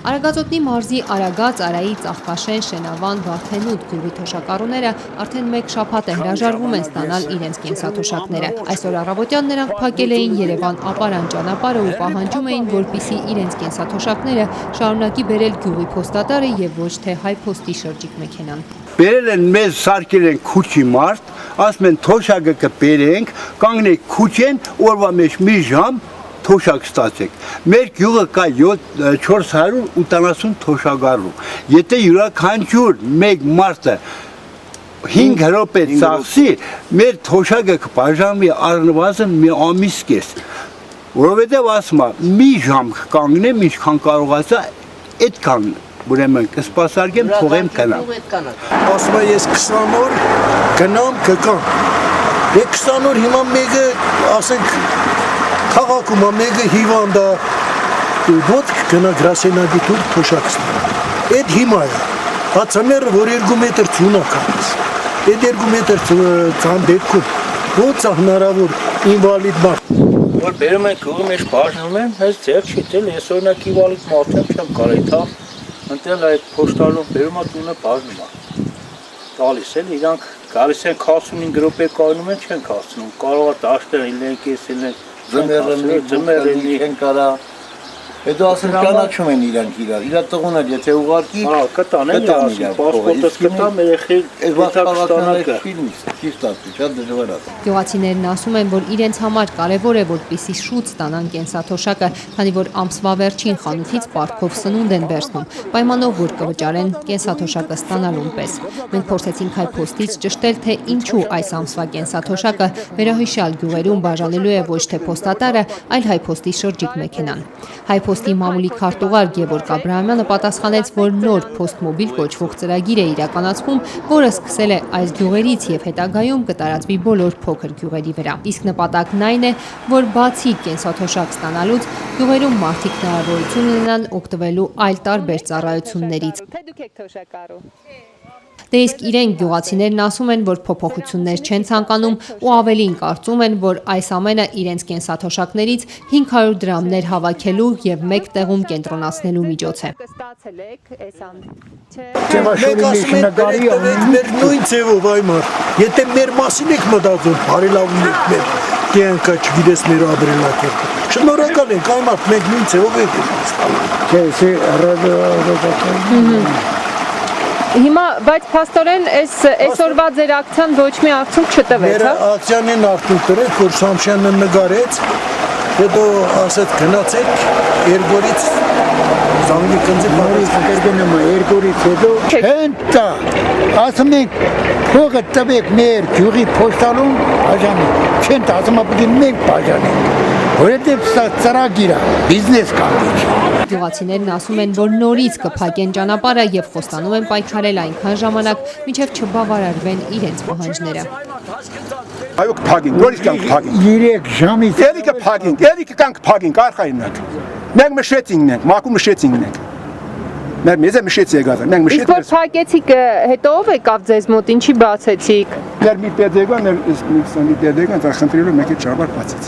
Արագածոտնի մարզի Արագած, Արայի, Ծաղկաշեն, Շենավան, Վարդենուտ գյուղի թոշակառուները արդեն մեկ շաբաթ է հրաժարվում են ստանալ իրենց կենսաթոշակները։ Այսօր առավոտյան նրանք փակել էին Երևան-Ապարան ճանապարհը ու պահանջում էին, որպեսզի իրենց կենսաթոշակները շարունակի բերել գյուղի փոստատարը եւ ոչ թե հայփոստի շրջիկ մեքենան։ Բերել են մեզ սարքել են քուչի մարդ, ասում են թոշակը կբերենք, կանգնեք քուչեն, օրվա մեջ մի ժամ թոշակ ստացեք։ Մեր գյուղը կա 480 թոշակառու։ Եթե յուրաքանչյուր մեկ մարդը 5 րոպե ծախսի, մեր թոշակը կբաժանվի առնվազն մի ամիս կես։ Որովհետև ասում եմ, մի ժամ կանգնեմ, ինչքան կարողացա, այդքան ուրեմն կսպասարկեմ, թողեմ գնամ։ Ասում եմ, ես 20 օր գնամ կգամ։ Եկ 20 օր հիմա մեկը, ասենք, քաղաքում մեկը հիվանդ է, ոտք գնա գրասենագիտուր թոշակ ստանա։ Այդ հիմա է, հացաները, որ 2 մետր ծունակ անես, այդ 2 մետր ծան դեպքում, ոնց է հնարավոր ինվալիդ մարդ։ Որ բերում են գյուղի մեջ բաժանում են, հենց ձեր չի դել, ես օրինակ ինվալիդ մարդ չեմ կարելի թա, ընտել այդ փոստալով բերում է տունը բաժնում է։ Տալիս են, իրանք գալիս են 45 րոպե կայնում են, չեն հասցնում, կարող է դաշտեր լինեն, կես լինեն, ձմեռ են կարա։ Հետո ասեն ճանաչում են իրանք իրար տղուն էլ եթե ուղարկի կտան են պասպորտս կտամ երեխի Գյուղացիներն ասում են, որ իրենց համար կարևոր է, որպեսզի շուտ ստանան կենսաթոշակը, քանի որ ամսվա վերջին խանութից պարտքով սնունդ են վերցնում, պայմանով որ կվճարեն կենսաթոշակը ստանալուն պես։ Մենք փորձեցինք հայփոստից ճշտել, թե ինչու այս ամսվա կենսաթոշակը վերահիշյալ գյուղերում բաժանելու է ոչ թե փոստատարը, այլ հայփոստի շրջիկ մեքենան։ Հայփոստի մամուլի քարտուղար Գևորգ Աբրահամյանը պատասխանեց, որ նոր փոստմոբիլ կոչվող ծրագիր է իրականացվում, որը սկսել է այս գյուղերից եւ հետագայում կտարածվի բոլոր փոքր գյուղերի վրա։ Իսկ նպատակն այն է, որ բացի կենսաթոշակ ստանալուց գյուղերում մարդիկ հնարավորություն ունենան օգտվելու այլ տարբեր ծառայություններից։ Դե իսկ իրենք գյուղացիներն ասում են, որ փոփոխություններ չեն ցանկանում ու ավելին կարծում են, որ այս ամենը իրենց կենսաթոշակներից 500 դրամներ հավաքելու եւ մեկ տեղում կենտրոնացնելու միջոց է։ Մենք ասում ենք մեր նույն ձևով այմար, եթե մեր մասին եք մտածում, բարելավում եք մեր կյանքը, չգիտես մեր ապրելակերպը։ Շնորհակալ ենք այմար, մենք նույն ձևով եք։ Հիմա, բայց փաստորեն այսօրվա ձեր ակցիան ոչ մի արդյունք չտվեց, հա? Մեր ակցիան են արդյունք տրեց, որ Շամշյանը նկարեց, հետո ասեց գնացեք Երգորից զանգի կնձի Երգորից հետո չեն տա, ասում ենք փողը տվեք մեր գյուղի փոստալուն բաժանենք, չեն տա, ասում ապետի մենք բաժանենք, որովհետև սա ծրագիր է, բիզնես կանգիչ։ Գյուղացիներն ասում են, որ նորից կփակեն ճանապարհը եւ խոստանում են պայքարել այնքան ժամանակ, մինչեւ չբավարարվեն իրենց պահանջները։ Այո կփակենք, նորից կանք փակենք։ 3 ժամից էլի կփակենք, էլի կանք փակենք արխայինակ։ Մենք մշեցինք, մակու մշեցինք։ Մեր մեզ է մշեցի եկած, մենք մշեցինք։ Իսկ որ փակեցիք, հետո ով եկավ ձեզ մոտ, ինչի բացեցիք։ Մեր մի պետ եկան, մեր մի պետ եկան, դա խնդրելու մեկ է ճաբար բացեց։